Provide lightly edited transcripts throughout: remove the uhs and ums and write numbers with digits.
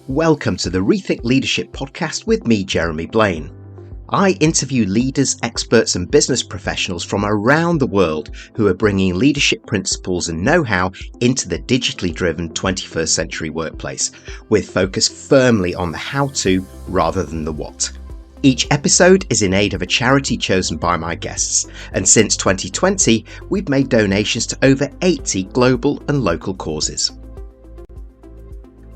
Welcome to the Rethink Leadership podcast with me, Jeremy Blaine. I interview leaders, experts and business professionals from around the world who are bringing leadership principles and know-how into the digitally driven 21st century workplace, with focus firmly on the how-to rather than the what. Each episode is in aid of a charity chosen by my guests, and since 2020, we've made donations to over 80 global and local causes.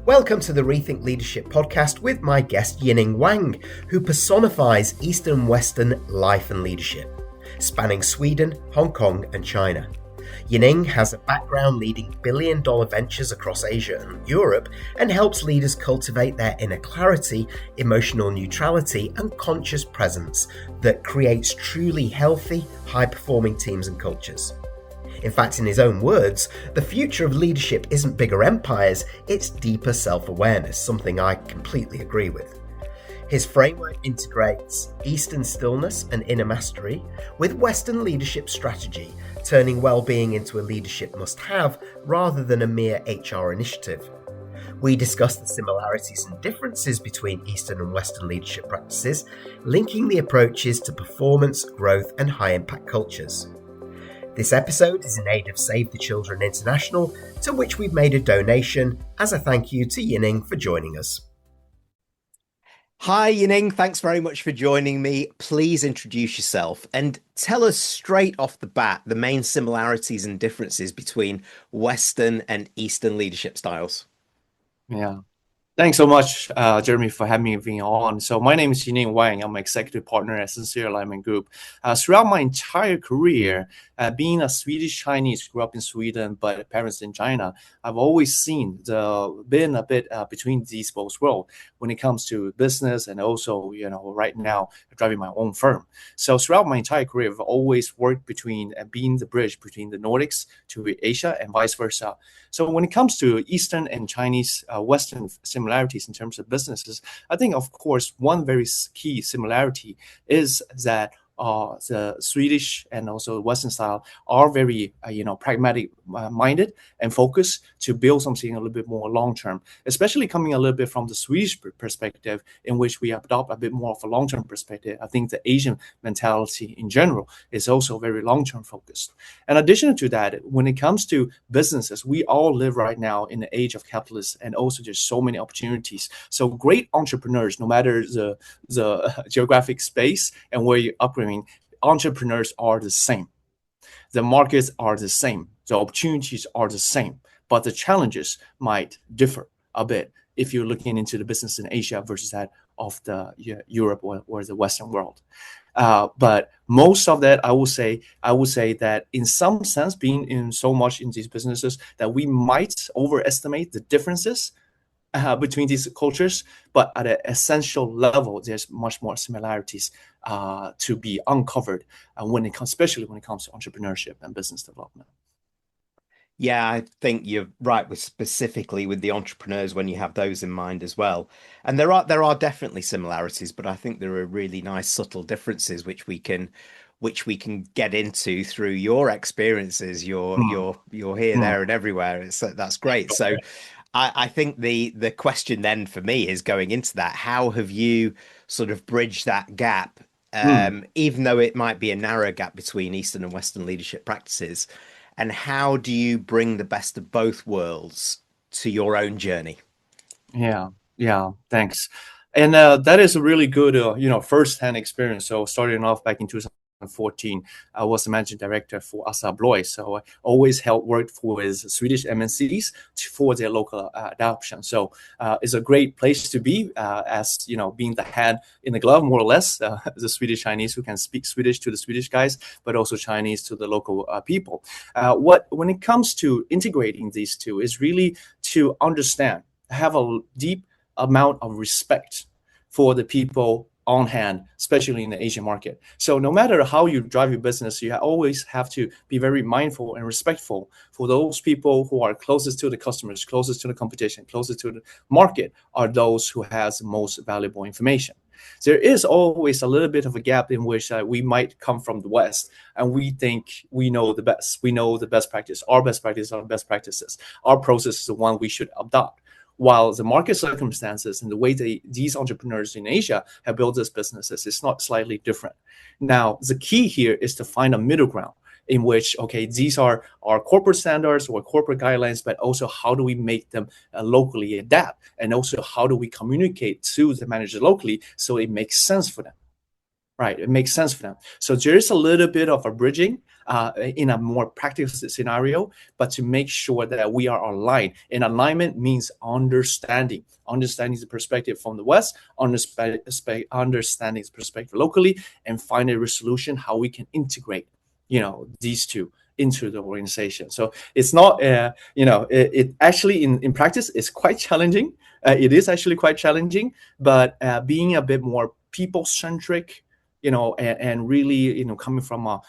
Welcome to the Rethink Leadership podcast with my guest Yining Wang, who personifies Eastern and Western life and leadership, spanning Sweden, Hong Kong and China. Yining has a background leading billion-dollar ventures across Asia and Europe and helps leaders cultivate their inner clarity, emotional neutrality and conscious presence that creates truly healthy, high-performing teams and cultures. In fact, in his own words, the future of leadership isn't bigger empires, it's deeper self-awareness, something I completely agree with. His framework integrates Eastern stillness and inner mastery with Western leadership strategy, turning well-being into a leadership must-have rather than a mere HR initiative. We discuss the similarities and differences between Eastern and Western leadership practices, linking the approaches to performance, growth and high-impact cultures. This episode is in aid of Save the Children International, to which we've made a donation as a thank you to Yining for joining us. Hi Yining, thanks very much for joining me. Please introduce yourself and tell us straight off the bat the main similarities and differences between Western and Eastern leadership styles. Yeah. Thanks so much, Jeremy, for having me on. So my name is Yining Wang. I'm an executive partner at Sincere Alignment Group. Throughout my entire career, being a Swedish Chinese, grew up in Sweden, but parents in China, I've always been a bit between these both worlds when it comes to business and also, right now driving my own firm. So throughout my entire career, I've always worked between being the bridge between the Nordics to Asia and vice versa. So when it comes to Eastern and Chinese, Western similarities in terms of businesses, I think, of course, one very key similarity is that the Swedish and also Western style are very, pragmatic minded and focused to build something a little bit more long-term, especially coming a little bit from the Swedish perspective, in which we adopt a bit more of a long-term perspective. I think the Asian mentality in general is also very long-term focused. In addition to that, when it comes to businesses, we all live right now in the age of capitalism, and also there's so many opportunities. So great entrepreneurs, no matter the geographic space and where you're operating, entrepreneurs are the same. The markets are the same. The opportunities are the same, but the challenges might differ a bit if you're looking into the business in Asia versus that of the Europe or the Western world. But most of that, I would say that in some sense, being in so much in these businesses, that we might overestimate the differences between these cultures, but at an essential level, there's much more similarities to be uncovered especially when it comes to entrepreneurship and business development. Yeah, I think you're right specifically with the entrepreneurs when you have those in mind as well. And there are definitely similarities, but I think there are really nice subtle differences which we can get into through your experiences. You're here, there, and everywhere. That's great. So I think the question then for me is going into that, how have you sort of bridged that gap, even though it might be a narrow gap between Eastern and Western leadership practices, and how do you bring the best of both worlds to your own journey? Yeah, thanks. And that is a really good, first-hand experience. So starting off back in 2014, I was the managing director for Assa Abloy. So I always worked with Swedish MNCs for their local adoption. So it's a great place to be, as being the hand in the glove, more or less, the Swedish Chinese who can speak Swedish to the Swedish guys, but also Chinese to the local people. When it comes to integrating these two, is really to understand, have a deep amount of respect for the people on hand, especially in the Asian market. So no matter how you drive your business, you always have to be very mindful and respectful for those people who are closest to the customers, closest to the competition, closest to the market, are those who has the most valuable information. There is always a little bit of a gap in which we might come from the West and we think we know the best. We know the best practice. Our best practice are the best practices. Our process is the one we should adopt. while the market circumstances and the way these entrepreneurs in Asia have built these businesses is not slightly different. Now, the key here is to find a middle ground in which, okay, these are our corporate standards or corporate guidelines, but also how do we make them locally adapt? And also how do we communicate to the managers locally so it makes sense for them? Right, it makes sense for them. So there is a little bit of a bridging in a more practical scenario, but to make sure that we are aligned. And alignment means understanding the perspective from the West, understanding the perspective locally, and find a resolution how we can integrate, these two into the organization. So it's not, it actually in practice is quite challenging. It is actually quite challenging, but being a bit more people-centric, and really, coming from a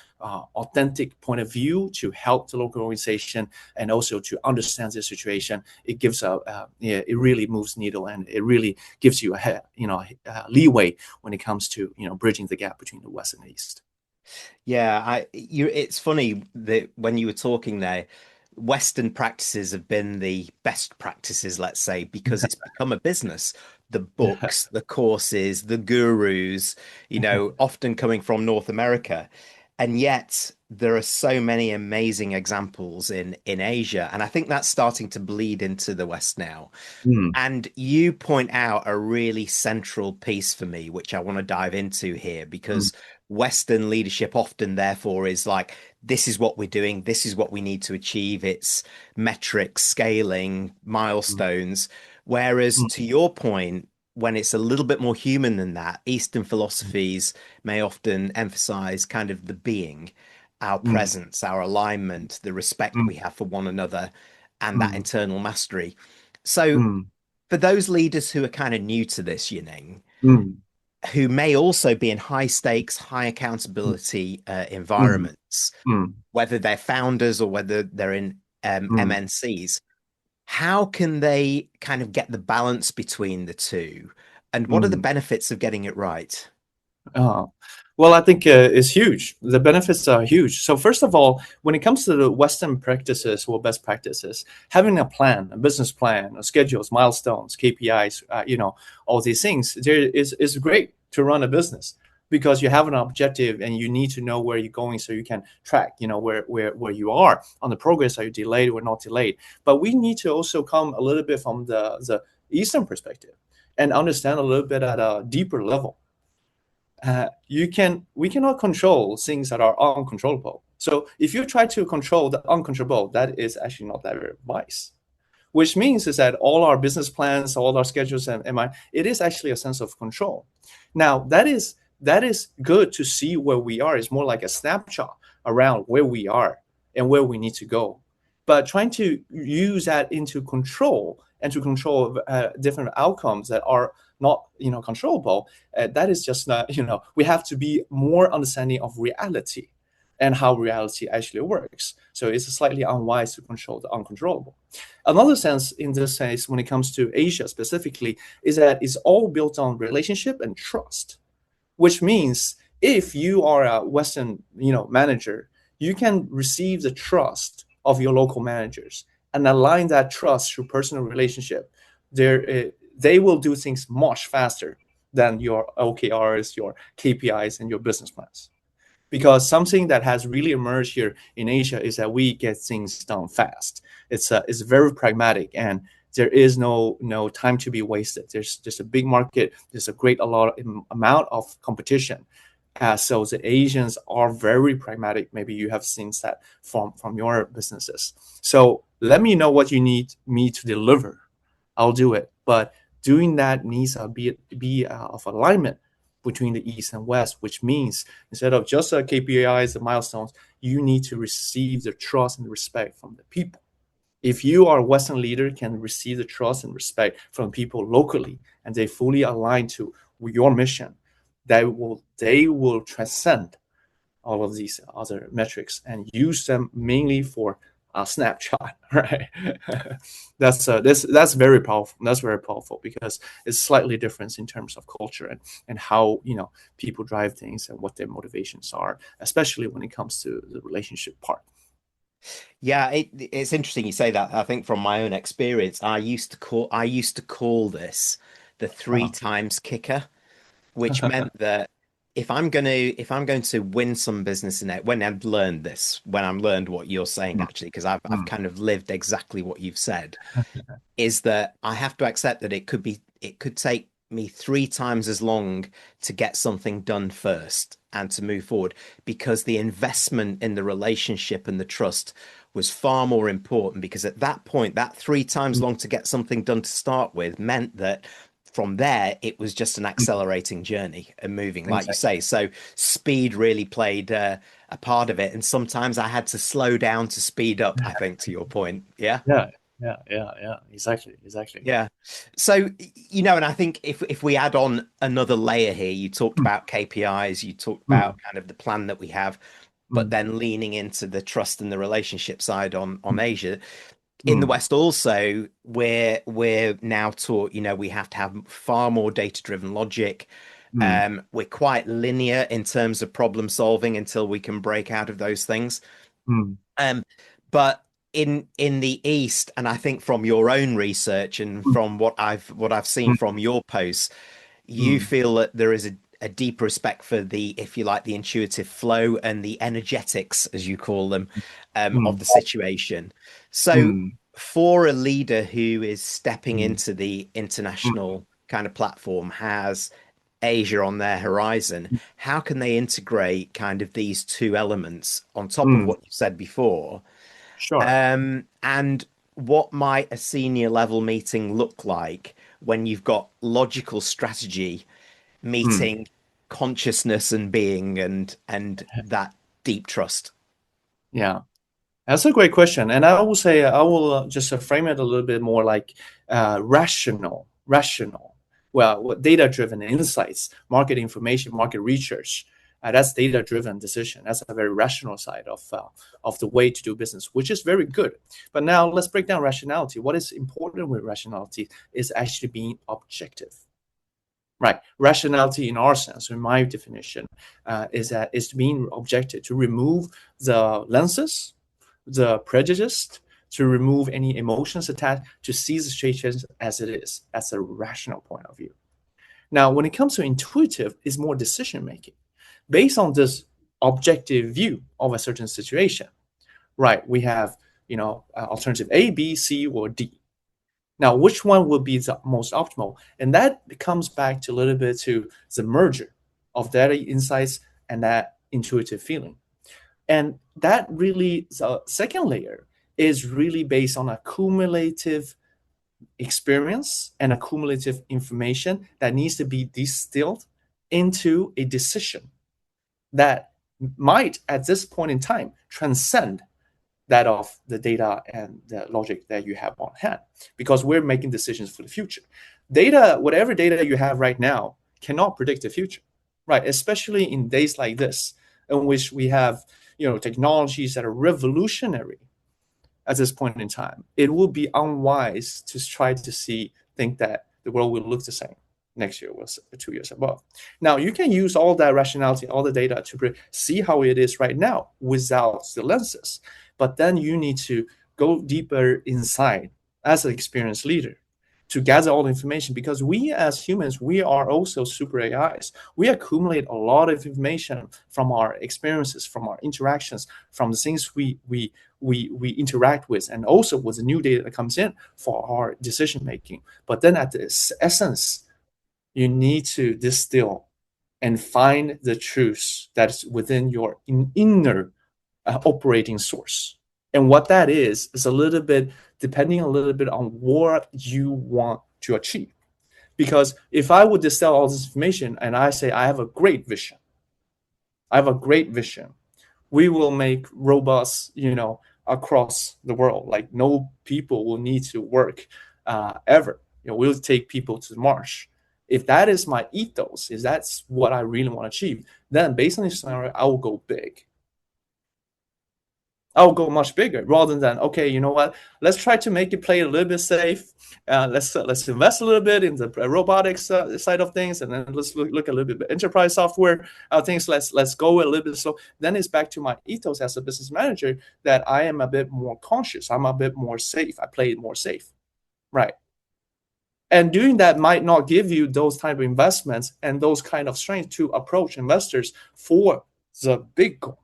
authentic point of view to help the local organization and also to understand the situation, it gives it really moves needle, and it really gives you a leeway when it comes to bridging the gap between the West and the East. Yeah, it's funny that when you were talking there, Western practices have been the best practices, let's say, because it's become a business. The books, the courses, the gurus, often coming from North America. And yet there are so many amazing examples in Asia. And I think that's starting to bleed into the West now. Mm. And you point out a really central piece for me, which I want to dive into here, because Western leadership often, therefore, is like, this is what we're doing, this is what we need to achieve. It's metrics, scaling, milestones. Whereas, to your point, when it's a little bit more human than that, Eastern philosophies may often emphasize kind of the being, our presence, our alignment, the respect we have for one another, and that internal mastery. So, for those leaders who are kind of new to this, Yining, who may also be in high stakes, high accountability environments, whether they're founders or whether they're in MNCs, how can they kind of get the balance between the two? And what are the benefits of getting it right? Well, I think it's huge. The benefits are huge. So first of all, when it comes to the Western practices or best practices, having a plan, a business plan, schedules, milestones, KPIs, all these things, there is great to run a business because you have an objective and you need to know where you're going so you can track, where you are on the progress. Are you delayed or not delayed? But we need to also come a little bit from the Eastern perspective and understand a little bit at a deeper level. We cannot control things that are uncontrollable. So if you try to control the uncontrollable, that is actually not that very wise. Which means is that all our business plans, all our schedules, it is actually a sense of control. Now that is good to see where we are. It's more like a snapshot around where we are and where we need to go. But trying to use that into control and to control different outcomes that are not controllable, that is just not, we have to be more understanding of reality and how reality actually works. So it's slightly unwise to control the uncontrollable. Another sense in this case, when it comes to Asia specifically, is that it's all built on relationship and trust, which means if you are a Western manager, you can receive the trust of your local managers and align that trust through personal relationship. They will do things much faster than your OKRs, your KPIs, and your business plans. Because something that has really emerged here in Asia is that we get things done fast. It's very pragmatic, and there is no time to be wasted. There's just a big market. There's a amount of competition. So the Asians are very pragmatic. Maybe you have seen that from your businesses. So let me know what you need me to deliver. I'll do it. But doing that needs to be of alignment between the East and West, which means instead of just KPIs and milestones, you need to receive the trust and respect from the people. If you are a Western leader, can receive the trust and respect from people locally, and they fully align to your mission, they will transcend all of these other metrics and use them mainly for a snapshot, right? That's very powerful. That's very powerful because it's slightly different in terms of culture and how people drive things and what their motivations are, especially when it comes to the relationship part. Yeah, it's interesting you say that. I think from my own experience, I used to call this the three Uh-huh. times kicker, which meant that if I'm going to win some business in it, when I've learned what you're saying Mm, actually, because I've mm, kind of lived exactly what you've said, is that I have to accept that it could take me three times as long to get something done first and to move forward because the investment in the relationship and the trust was far more important because at that point, that three times mm, long to get something done to start with meant that from there it was just an mm. accelerating journey and moving like you Exactly. say. So speed really played a part of it, and sometimes I had to slow down to speed up, I think, to your point. Yeah. Yeah, yeah. Exactly, exactly. Yeah. So, and I think if we add on another layer here, you talked Mm, about KPIs, you talked mm, about kind of the plan that we have, but mm, then leaning into the trust and the relationship side on Asia. In the mm, West also, we're now taught, we have to have far more data-driven logic. mm, We're quite linear in terms of problem solving until we can break out of those things. mm, Um, but in the East, and I think from your own research and mm, from what I've seen mm, from your posts, you mm, feel that there is a deep respect for the, if you like, the intuitive flow and the energetics, as you call them, of mm, the situation. So mm, for a leader who is stepping mm, into the mm, international kind of platform, has Asia on their horizon, how can they integrate kind of these two elements on top of mm. what you said before? Sure. And what might a senior level meeting look like when you've got logical strategy Mm. meeting consciousness and being and that deep trust? Yeah. That's a great question, and I will say I will just frame it a little bit more like rational. Well, data-driven insights, market information, market research. That's data-driven decision. That's a very rational side of the way to do business, which is very good. But now let's break down rationality. What is important with rationality is actually being objective. Right, rationality in our sense, in my definition, is being objective to remove the lenses, the prejudice, to remove any emotions attached, to see the situation as it is. That's a rational point of view. Now, when it comes to intuitive, it's more decision making based on this objective view of a certain situation. Right, we have alternative A, B, C, or D. Now, which one will be the most optimal? And that comes back to a little bit to the merger of data insights and that intuitive feeling. And that really, the second layer is really based on accumulative experience and accumulative information that needs to be distilled into a decision that might, at this point in time, transcend that of the data and the logic that you have on hand, because we're making decisions for the future. Data, whatever data you have right now, cannot predict the future, right? Especially in days like this, in which we have technologies that are revolutionary at this point in time. It would be unwise to try to think that the world will look the same next year was 2 years above. Now you can use all that rationality, all the data to see how it is right now without the lenses. But then you need to go deeper inside as an experienced leader to gather all the information, because we as humans, we are also super AIs. We accumulate a lot of information from our experiences, from our interactions, from the things we interact with, and also with the new data that comes in for our decision making. But then at the essence, you need to distill and find the truth that's within your inner operating source. And what that is a little bit depending a little bit on what you want to achieve. Because if I would distill all this information and I say I have a great vision, we will make robots, across the world. Like no people will need to work ever. We'll take people to Mars. If that is my ethos, if that's what I really want to achieve, then based on this scenario, I will go big. I'll go much bigger rather than, okay, you know what? Let's try to make it play a little bit safe. Let's invest a little bit in the robotics side of things, and then let's look a little bit at enterprise software things. Let's go a little bit slow. Then it's back to my ethos as a business manager that I am a bit more conscious. I'm a bit more safe. I play it more safe, right? And doing that might not give you those type of investments and those kind of strength to approach investors for the big goal.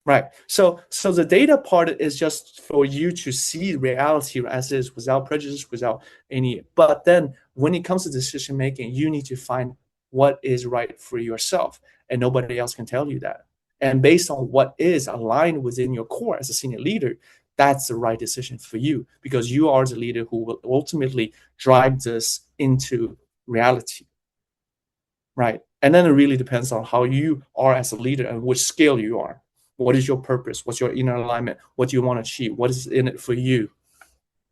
Right. So the data part is just for you to see reality as is without prejudice, without any. But then when it comes to decision making, you need to find what is right for yourself, and nobody else can tell you that. And based on what is aligned within your core as a senior leader, that's the right decision for you, because you are the leader who will ultimately drive this into reality. Right. And then it really depends on how you are as a leader and which scale you are. What is your purpose? What's your inner alignment? What do you want to achieve? What is in it for you,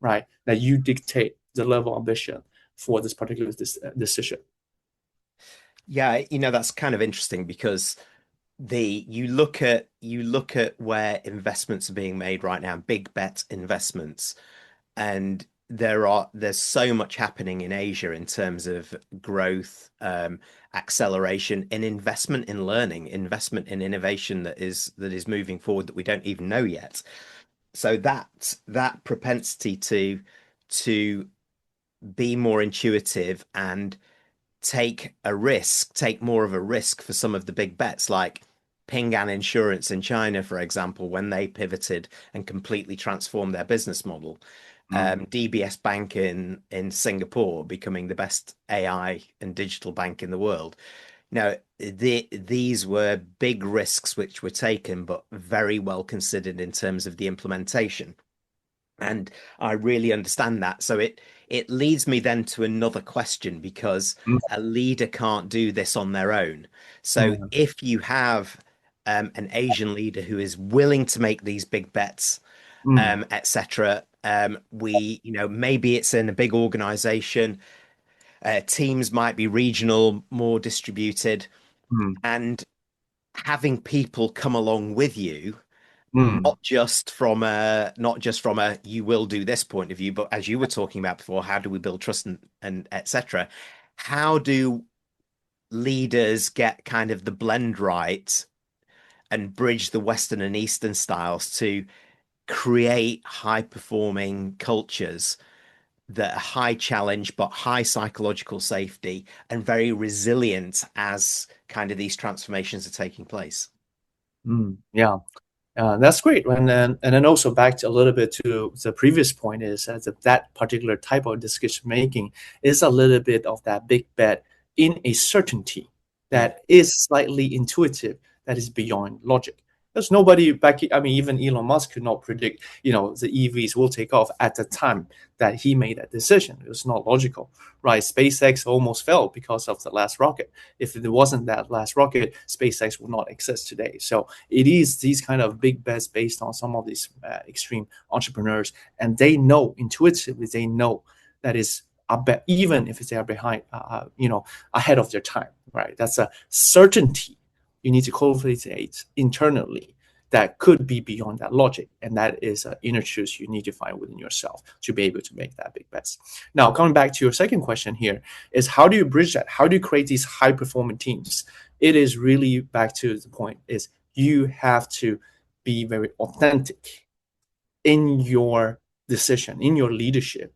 right? That you dictate the level of ambition for this particular decision. Yeah, that's kind of interesting because you look at where investments are being made right now, big bet investments, and there's so much happening in Asia in terms of growth, acceleration, and investment in learning, investment in innovation that is moving forward that we don't even know yet. So that propensity to be more intuitive and take more of a risk for some of the big bets, like Ping An Insurance in China, for example, when they pivoted and completely transformed their business model. DBS Bank in Singapore becoming the best AI and digital bank in the world. Now, these were big risks which were taken, but very well considered in terms of the implementation. And I really understand that. So it leads me then to another question, because a leader can't do this on their own. So if you have an Asian leader who is willing to make these big bets, etc., maybe it's in a big organization, teams might be regional, more distributed, and having people come along with you, not just from a you will do this point of view, but as you were talking about before, how do we build trust and etc. How do leaders get kind of the blend right and bridge the Western and Eastern styles to create high performing cultures that are high challenge but high psychological safety and very resilient as kind of these transformations are taking place? Yeah. That's great. And then also back to a little bit to the previous point is that particular type of decision making is a little bit of that big bet in a certainty that is slightly intuitive, that is beyond logic. There's nobody even Elon Musk could not predict, the EVs will take off at the time that he made that decision. It was not logical, right? SpaceX almost failed because of the last rocket. If it wasn't that last rocket, SpaceX would not exist today. So it is these kind of big bets based on some of these extreme entrepreneurs, and they know intuitively, that is a bet, even if they are behind, ahead of their time, right? That's a certainty you need to cultivate internally that could be beyond that logic. And that is an inner truth you need to find within yourself to be able to make that big bets. Now, coming back to your second question here is, how do you bridge that? How do you create these high performing teams? It is really back to the point is you have to be very authentic in your decision, in your leadership,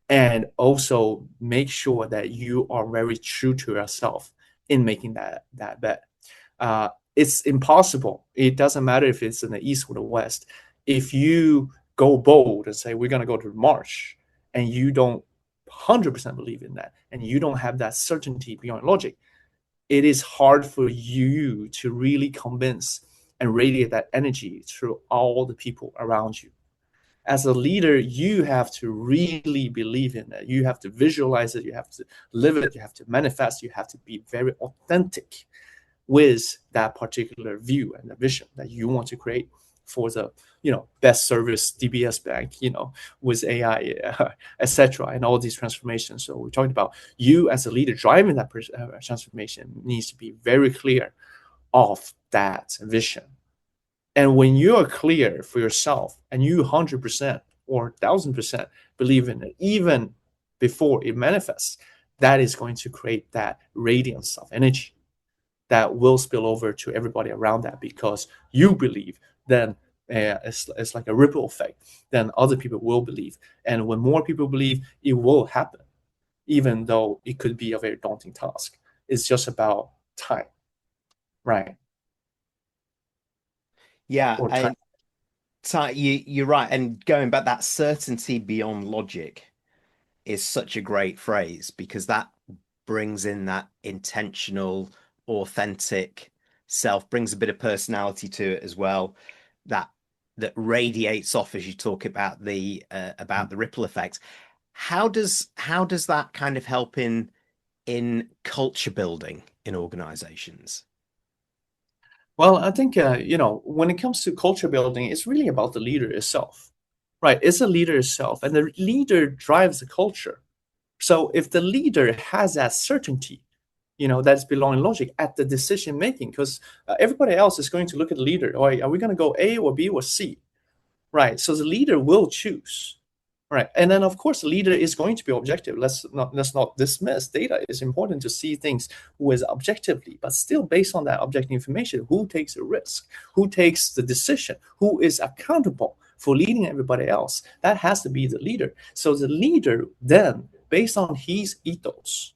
and also make sure that you are very true to yourself in making that bet. It's impossible. It doesn't matter if it's in the East or the West. If you go bold and say, we're going to go to Mars, and you don't 100% believe in that, and you don't have that certainty beyond logic, it is hard for you to really convince and radiate that energy through all the people around you. As a leader, you have to really believe in it. You have to visualize it. You have to live it. You have to manifest. You have to be very authentic with that particular view and the vision that you want to create for the best service DBS bank, with AI, etc., and all these transformations. So we're talking about you as a leader driving that transformation needs to be very clear of that vision. And when you are clear for yourself and you 100% or 1000% believe in it, even before it manifests, that is going to create that radiance of energy that will spill over to everybody around that, because you believe. Then it's like a ripple effect. Then other people will believe. And when more people believe, it will happen, even though it could be a very daunting task. It's just about time, right? Yeah, Or time. and you're right. And going back, that certainty beyond logic is such a great phrase, because that brings in that intentional, authentic self, brings a bit of personality to it as well, that radiates off as you talk about the ripple effect. How does that kind of help in culture building in organizations? Well, I think, when it comes to culture building, it's really about the leader itself, right? It's the leader itself, and the leader drives the culture. So if the leader has that certainty, that's belonging logic at the decision making, because everybody else is going to look at the leader. Or are we going to go A or B or C? Right. So the leader will choose. Right. And then, of course, the leader is going to be objective. Let's not dismiss data. It's important to see things with objectively, but still based on that objective information, who takes the risk, who takes the decision, who is accountable for leading everybody else. That has to be the leader. So the leader then, based on his ethos,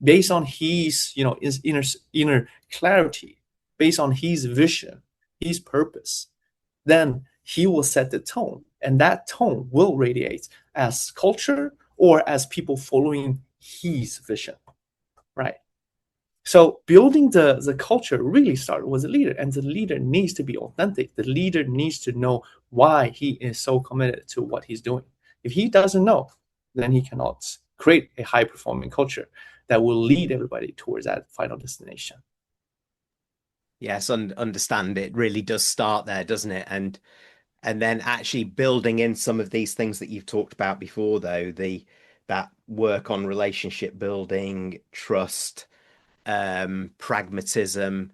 based on his, his inner clarity, based on his vision, his purpose, then he will set the tone, and that tone will radiate as culture or as people following his vision, right? So building the culture really started with the leader, and the leader needs to be authentic. The leader needs to know why he is so committed to what he's doing. If he doesn't know, then he cannot create a high performing culture that will lead everybody towards that final destination. Yes, understand, it really does start there, doesn't it? And then actually building in some of these things that you've talked about before, though, that work on relationship building, trust, pragmatism,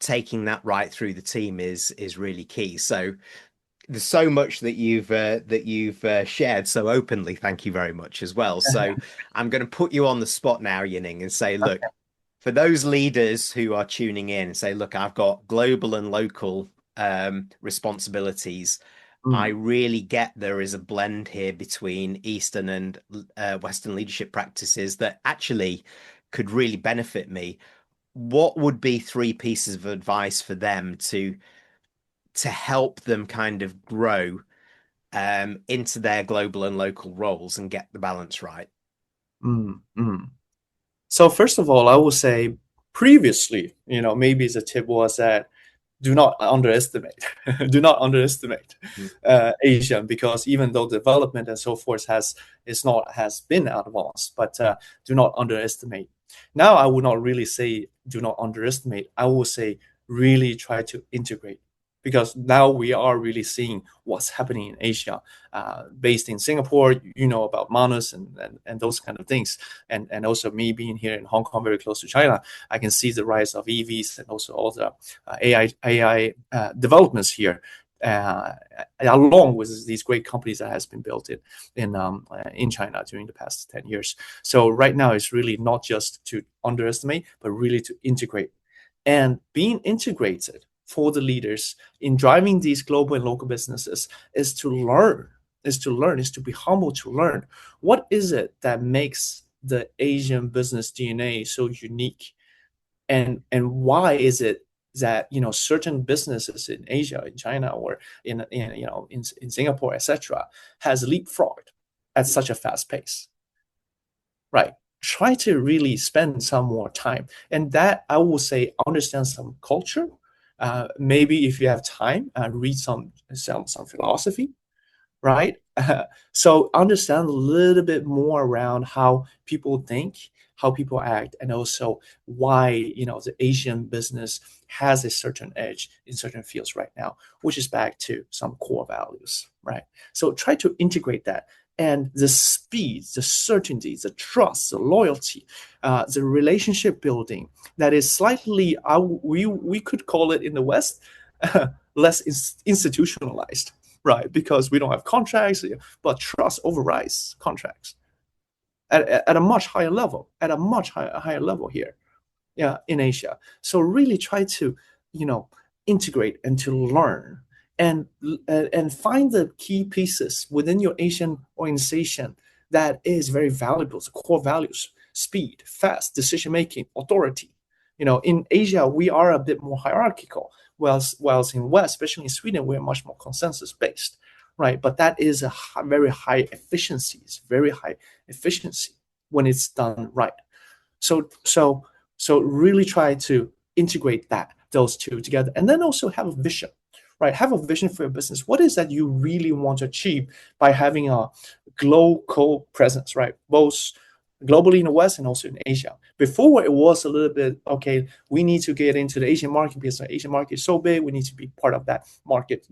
taking that right through the team is really key. So there's so much that you've shared so openly. Thank you very much as well. So I'm going to put you on the spot now, Yining, and say, look, for those leaders who are tuning in and say, look, I've got global and local responsibilities. I really get there is a blend here between Eastern and Western leadership practices that actually could really benefit me. What would be 3 pieces of advice for them to help them kind of grow into their global and local roles and get the balance right? So first of all, I would say previously, maybe the tip was that do not underestimate Asia, because even though development and so forth has been advanced, but do not underestimate. Now I would not really say do not underestimate. I would say really try to integrate, because now we are really seeing what's happening in Asia, based in Singapore, about Manus and those kind of things. And also me being here in Hong Kong, very close to China, I can see the rise of EVs and also all the AI developments here, along with these great companies that has been built in China during the past 10 years. So right now it's really not just to underestimate, but really to integrate. And being integrated for the leaders in driving these global and local businesses is to learn, is to be humble, to learn what is it that makes the Asian business DNA so unique, and why is it that certain businesses in Asia, in China, or in Singapore, etc., has leapfrogged at such a fast pace, right? Try to really spend some more time, and that I will say understand some culture. Maybe if you have time, read some philosophy, right? So understand a little bit more around how people think, how people act, and also why the Asian business has a certain edge in certain fields right now, which is back to some core values, right? So try to integrate that. And the speed, the certainty, the trust, the loyalty, the relationship building, that is slightly, we could call it in the West, less institutionalized, right? Because we don't have contracts, but trust overrides contracts at a much higher level, higher level here, in Asia. So really try to, integrate and to learn and find the key pieces within your Asian organization that is very valuable. So core values: speed, fast decision making, authority. In Asia we are a bit more hierarchical, whilst in West, especially in Sweden, we're much more consensus based, right? But that is a very high efficiency. It's very high efficiency when it's done right. So really try to integrate those two together, and then also have a vision, right? Have a vision for your business. What is that you really want to achieve by having a global presence, right? Both globally in the West and also in Asia. Before, it was a little bit, okay, we need to get into the Asian market because the Asian market is so big, we need to be part of that market,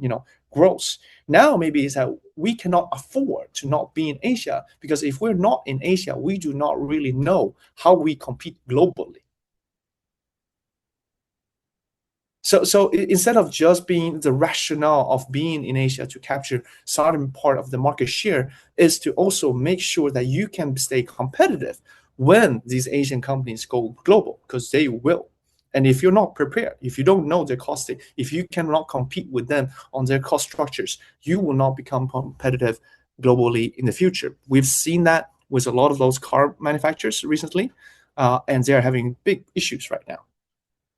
growth. Now, maybe it's that we cannot afford to not be in Asia, because if we're not in Asia, we do not really know how we compete globally. So instead of just being the rationale of being in Asia to capture certain part of the market share, is to also make sure that you can stay competitive when these Asian companies go global, because they will. And if you're not prepared, if you don't know their costing, if you cannot compete with them on their cost structures, you will not become competitive globally in the future. We've seen that with a lot of those car manufacturers recently, and they're having big issues right now,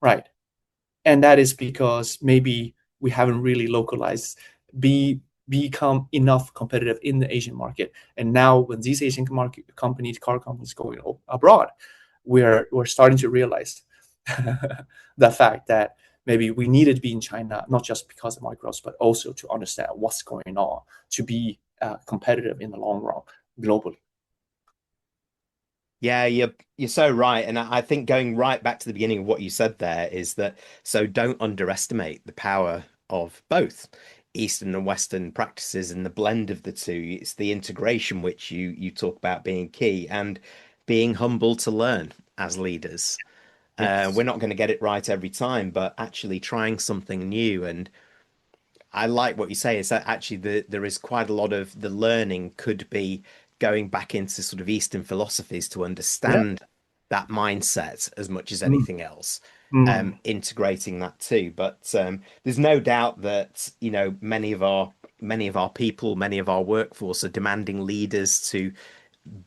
right? And that is because maybe we haven't really localized, become enough competitive in the Asian market. And now when these Asian car companies going abroad, we're starting to realize the fact that maybe we needed to be in China, not just because of market growth, but also to understand what's going on, to be competitive in the long run globally. Yeah, you're so right. And I think going right back to the beginning of what you said there is that, so don't underestimate the power of both Eastern and Western practices and the blend of the two. It's the integration which you talk about being key, and being humble to learn as leaders. Yes. We're not going to get it right every time, but actually trying something new. And I like what you say, is that actually there is quite a lot of the learning could be going back into sort of Eastern philosophies to understand that mindset as much as anything else, integrating that too. But there's no doubt that, many of our people, many of our workforce are demanding leaders to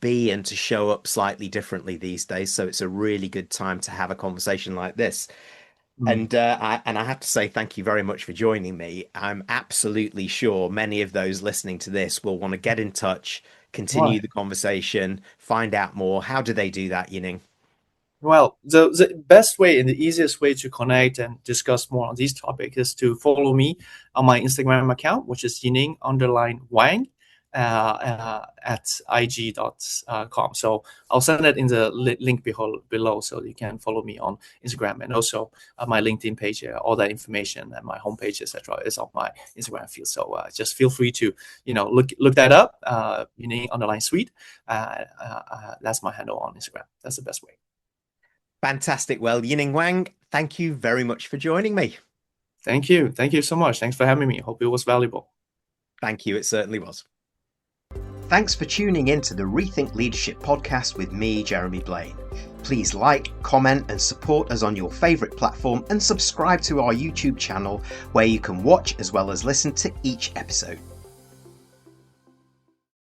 be and to show up slightly differently these days. So it's a really good time to have a conversation like this. And I have to say thank you very much for joining me. I'm absolutely sure many of those listening to this will want to get in touch, continue the conversation, find out more. How do they do that, Yining? Well, the best way and the easiest way to connect and discuss more on these topics is to follow me on my Instagram account, which is Yining_Wang. At ig.com. So I'll send it in the link below, so you can follow me on Instagram, and also my LinkedIn page. All that information and my homepage, etc., is on my Instagram feed. So just feel free to look that up. Yining_Sweet. That's my handle on Instagram. That's the best way. Fantastic. Well, Yining Wang, thank you very much for joining me. Thank you so much. Thanks for having me. Hope it was valuable. Thank you. It certainly was. Thanks for tuning in to the Rethink Leadership podcast with me, Jeremy Blaine. Please like, comment, and support us on your favourite platform, and subscribe to our YouTube channel, where you can watch as well as listen to each episode.